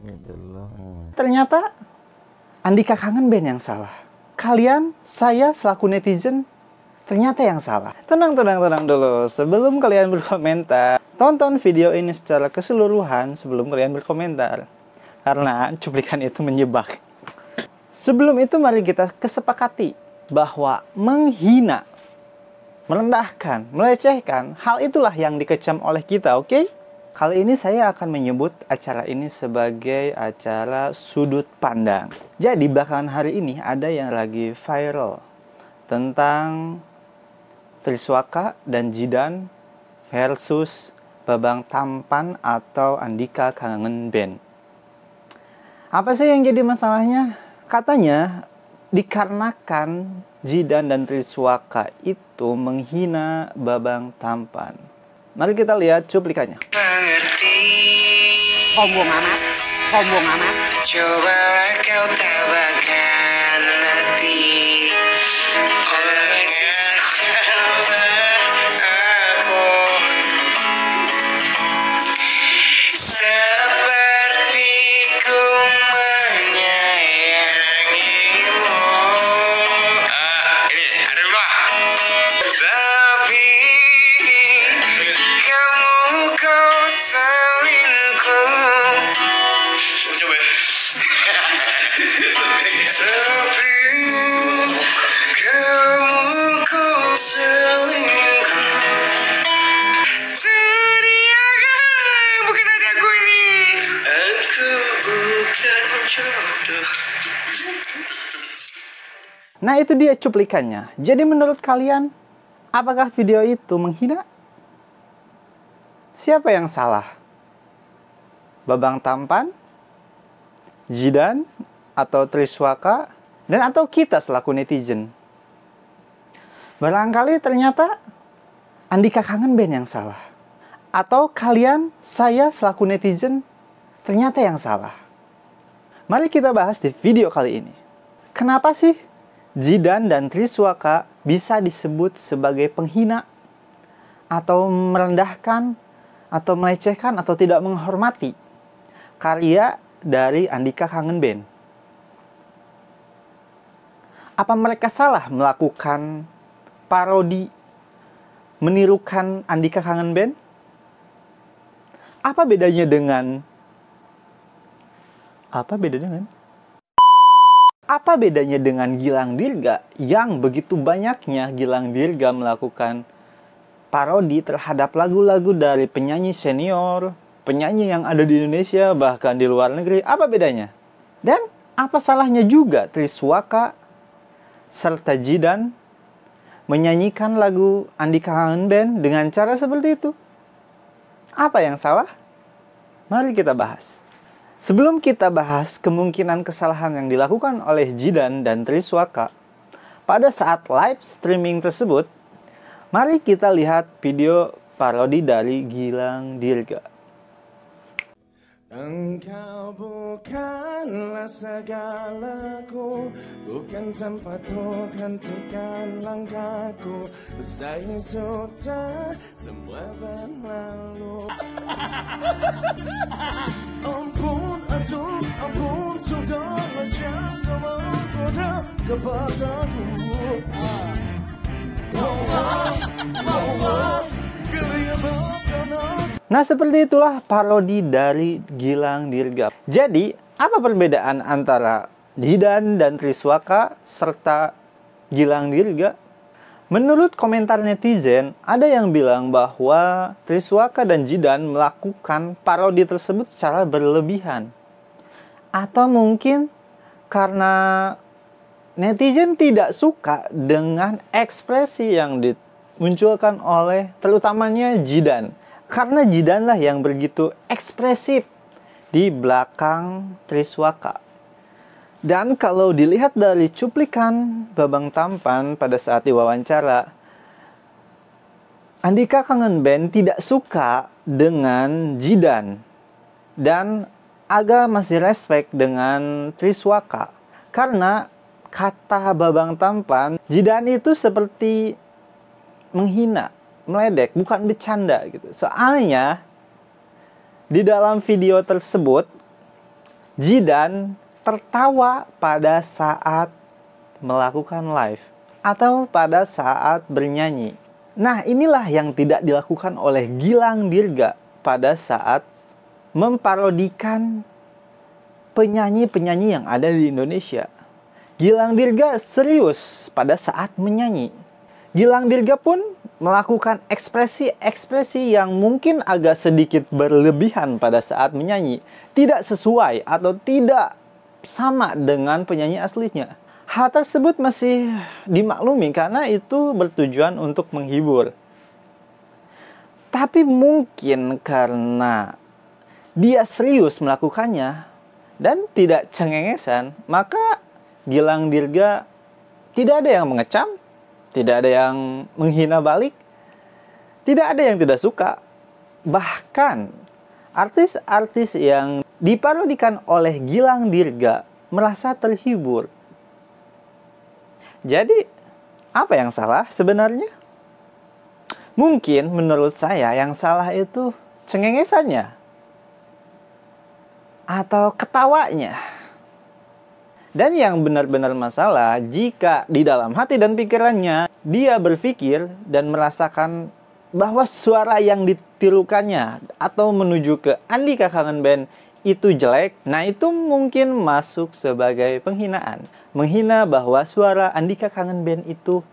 Gitu loh. Ternyata Andika kangen band yang salah. Kalian, saya selaku netizen, ternyata yang salah. Tenang dulu. Sebelum kalian berkomentar, tonton video ini secara keseluruhan sebelum kalian berkomentar. Karena cuplikan itu menjebak. Sebelum itu mari kita kesepakati bahwa menghina, merendahkan, melecehkan, hal itulah yang dikecam oleh kita, oke? Kali ini saya akan menyebut acara ini sebagai acara sudut pandang. Jadi belakangan hari ini ada yang lagi viral tentang Triswaka dan Jidan versus Babang Tampan atau Andika Kangen Band. Apa sih yang jadi masalahnya? Katanya dikarenakan Jidan dan Triswaka itu menghina Babang Tampan. Mari kita lihat cuplikannya. Sombong amat. Cobalah kau tabahkan hati oleh aku seperti ku menyayangimu. Ini ada dua. Tapi kamu kau selingkuh. Coba. Tapi kamu kau selingkuh. Teriakan, bukan adikku ini. Aku bukan jodoh. Nah, itu dia cuplikannya. Jadi menurut kalian, apakah video itu menghina? Siapa yang salah? Babang Tampan, Jidan, atau Triswaka, dan atau kita selaku netizen? Barangkali ternyata Andika Kangen Band yang salah. Atau kalian, saya selaku netizen, ternyata yang salah. Mari kita bahas di video kali ini. Kenapa sih Jidan dan Triswaka bisa disebut sebagai penghina, atau merendahkan, atau melecehkan, atau tidak menghormati karya dari Andika Kangen Band? Apa mereka salah melakukan parodi, menirukan Andika Kangen Band? Apa bedanya dengan Gilang Dirga yang begitu banyaknya Gilang Dirga melakukan parodi terhadap lagu-lagu dari penyanyi senior, penyanyi yang ada di Indonesia, bahkan di luar negeri? Apa bedanya? Dan apa salahnya juga Triswaka serta Jidan menyanyikan lagu Andika Kangen Band dengan cara seperti itu? Apa yang salah? Mari kita bahas. Sebelum kita bahas kemungkinan kesalahan yang dilakukan oleh Jidan dan Triswaka pada saat live streaming tersebut, mari kita lihat video parodi dari Gilang Dirga. Engkau bukanlah segalaku, bukan tempatku, hentikan langkahku. Saya sudah semua berlalu. Ampun, sudah jangan menggoda kepadaku. Nah, seperti itulah parodi dari Gilang Dirga. Jadi, apa perbedaan antara Jidan dan Triswaka serta Gilang Dirga? Menurut komentar netizen, ada yang bilang bahwa Triswaka dan Jidan melakukan parodi tersebut secara berlebihan. Atau mungkin karena netizen tidak suka dengan ekspresi yang dimunculkan oleh terutamanya Jidan. Karena Jidan lah yang begitu ekspresif di belakang Triswaka. Dan kalau dilihat dari cuplikan Babang Tampan pada saat diwawancara, Andika Kangen Band tidak suka dengan Jidan dan agak masih respect dengan Triswaka. Karena kata Babang Tampan, Jidan itu seperti menghina, meledek, bukan bercanda gitu. Soalnya di dalam video tersebut Jidan tertawa pada saat melakukan live atau pada saat bernyanyi. Nah, inilah yang tidak dilakukan oleh Gilang Dirga pada saat memparodikan penyanyi-penyanyi yang ada di Indonesia. Gilang Dirga serius pada saat menyanyi. Gilang Dirga pun melakukan ekspresi-ekspresi yang mungkin agak sedikit berlebihan pada saat menyanyi. Tidak sesuai atau tidak sama dengan penyanyi aslinya. Hal tersebut masih dimaklumi karena itu bertujuan untuk menghibur. Tapi mungkin karena dia serius melakukannya dan tidak cengengesan, maka Gilang Dirga tidak ada yang mengecam, tidak ada yang menghina balik, tidak ada yang tidak suka. Bahkan artis-artis yang diparodikan oleh Gilang Dirga merasa terhibur. Jadi, apa yang salah sebenarnya? Mungkin menurut saya yang salah itu cengengesannya atau ketawanya. Dan yang benar-benar masalah jika di dalam hati dan pikirannya dia berpikir dan merasakan bahwa suara yang ditirukannya atau menuju ke Andika Kangen Band itu jelek. Nah, itu mungkin masuk sebagai penghinaan. Menghina bahwa suara Andika Kangen Band itu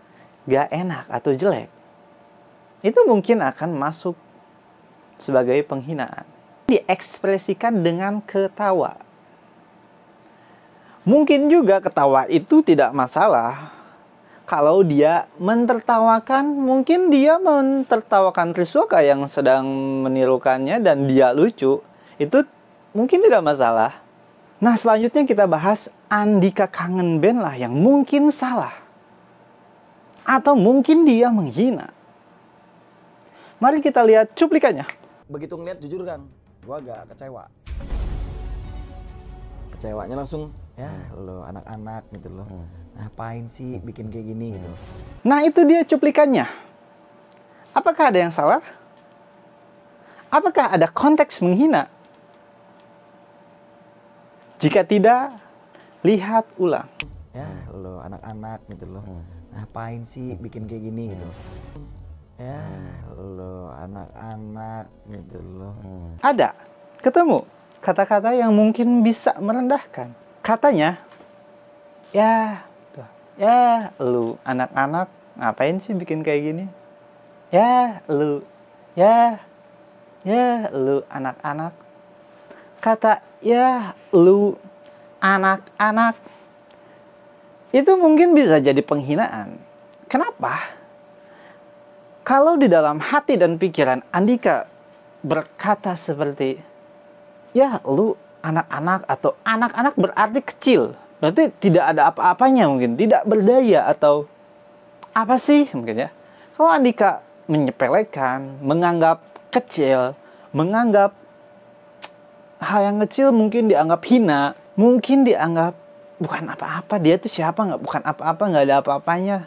gak enak atau jelek. Itu mungkin akan masuk sebagai penghinaan. Diekspresikan dengan ketawa. Mungkin juga ketawa itu tidak masalah. Kalau dia mentertawakan, mungkin dia mentertawakan Triswaka yang sedang menirukannya dan dia lucu. Itu mungkin tidak masalah. Nah, selanjutnya kita bahas Andika Kangen Band lah yang mungkin salah. Atau mungkin dia menghina. Mari kita lihat cuplikannya. Begitu ngeliat jujur kan, gua agak kecewa. Kecewanya langsung, ya lo anak-anak gitu loh. Ngapain sih bikin kayak gini gitu. Nah, itu dia cuplikannya. Apakah ada yang salah? Apakah ada konteks menghina? Jika tidak, lihat ulang. Ya lo anak-anak gitu loh. Ngapain sih bikin kayak gini gitu. Ya lo anak-anak gitu loh. Ada, ketemu kata-kata yang mungkin bisa merendahkan. Katanya, ya lu anak-anak ngapain sih bikin kayak gini? Ya lu anak-anak. Kata ya lu anak-anak itu mungkin bisa jadi penghinaan. Kenapa? Kalau di dalam hati dan pikiran Andika berkata seperti ya lu anak-anak atau anak-anak berarti kecil. Berarti tidak ada apa-apanya mungkin. Tidak berdaya atau apa sih mungkin ya. Kalau Andika menyepelekan, menganggap kecil, menganggap hal yang kecil mungkin dianggap hina. Mungkin dianggap bukan apa-apa. Dia tuh siapa? Bukan apa-apa, nggak ada apa-apanya.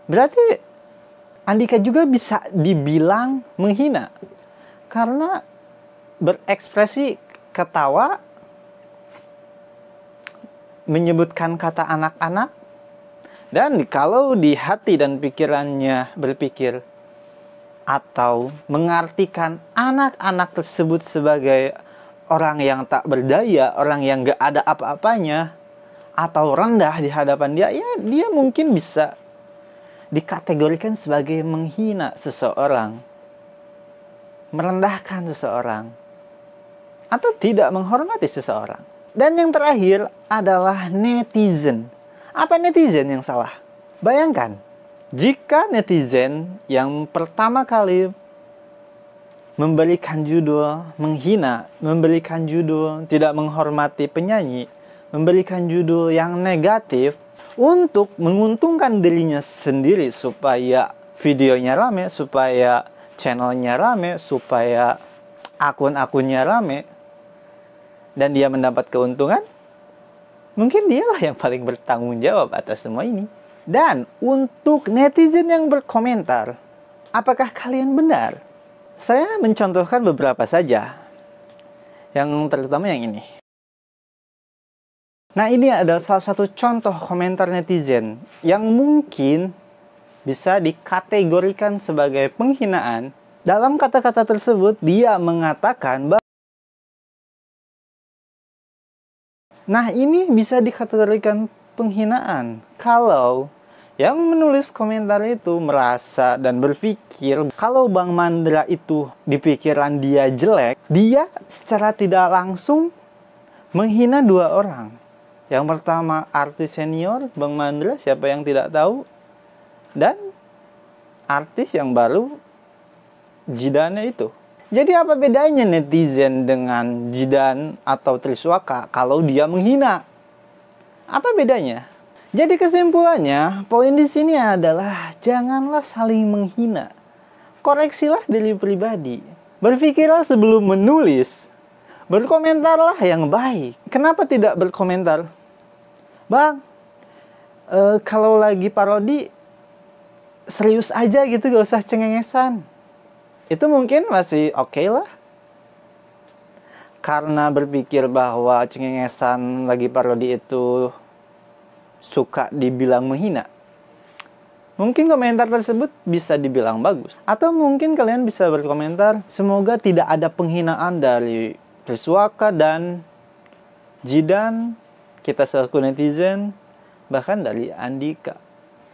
Berarti Andika juga bisa dibilang menghina. Karena berekspresi ketawa, menyebutkan kata anak-anak, dan kalau di hati dan pikirannya berpikir atau mengartikan anak-anak tersebut sebagai orang yang tak berdaya, orang yang gak ada apa-apanya, atau rendah di hadapan dia, ya dia mungkin bisa dikategorikan sebagai menghina seseorang, merendahkan seseorang, atau tidak menghormati seseorang. Dan yang terakhir adalah netizen. Apa netizen yang salah? Bayangkan, jika netizen yang pertama kali memberikan judul menghina, memberikan judul tidak menghormati penyanyi, memberikan judul yang negatif untuk menguntungkan dirinya sendiri supaya videonya rame, supaya channelnya rame, supaya akun-akunnya rame, dan dia mendapat keuntungan, mungkin dialah yang paling bertanggung jawab atas semua ini. Dan untuk netizen yang berkomentar, apakah kalian benar? Saya mencontohkan beberapa saja, yang terutama yang ini. Nah, ini adalah salah satu contoh komentar netizen yang mungkin bisa dikategorikan sebagai penghinaan. Dalam kata-kata tersebut, dia mengatakan bahwa nah, ini bisa dikategorikan penghinaan kalau yang menulis komentar itu merasa dan berpikir kalau Bang Mandra itu di pikiran dia jelek, dia secara tidak langsung menghina dua orang. Yang pertama artis senior Bang Mandra, siapa yang tidak tahu, dan artis yang baru Jidannya itu. Jadi apa bedanya netizen dengan Jidan atau Triswaka kalau dia menghina? Apa bedanya? Jadi kesimpulannya, poin di sini adalah janganlah saling menghina. Koreksilah diri pribadi. Berpikirlah sebelum menulis. Berkomentarlah yang baik. Kenapa tidak berkomentar? Bang, kalau lagi parodi serius aja gitu, gak usah cengengesan. Itu mungkin masih oke lah. Karena berpikir bahwa cengengesan lagi parodi itu suka dibilang menghina. Mungkin komentar tersebut bisa dibilang bagus. Atau mungkin kalian bisa berkomentar, semoga tidak ada penghinaan dari Triswaka dan Jidan, kita selaku netizen, bahkan dari Andika.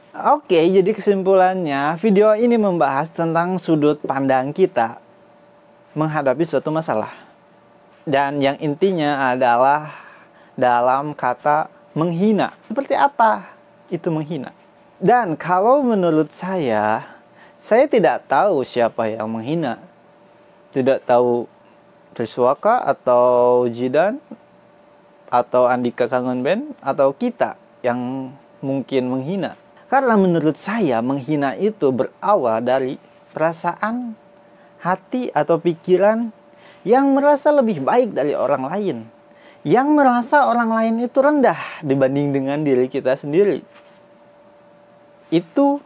Oke, jadi kesimpulannya, video ini membahas tentang sudut pandang kita menghadapi suatu masalah. Dan yang intinya adalah dalam kata menghina. Seperti apa itu menghina? Dan kalau menurut saya tidak tahu siapa yang menghina. Tidak tahu Triswaka atau Jidan atau Andika Kangen Band atau kita yang mungkin menghina. Karena menurut saya menghina itu berawal dari perasaan, hati atau pikiran yang merasa lebih baik dari orang lain. Yang merasa orang lain itu rendah dibanding dengan diri kita sendiri. Itu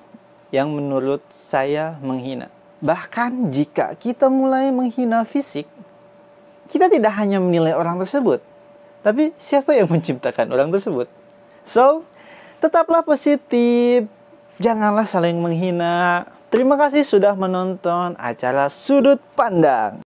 yang menurut saya menghina. Bahkan jika kita mulai menghina fisik, kita tidak hanya menilai orang tersebut, tapi siapa yang menciptakan orang tersebut. So, tetaplah positif, janganlah saling menghina. Terima kasih sudah menonton acara Sudut Pandang.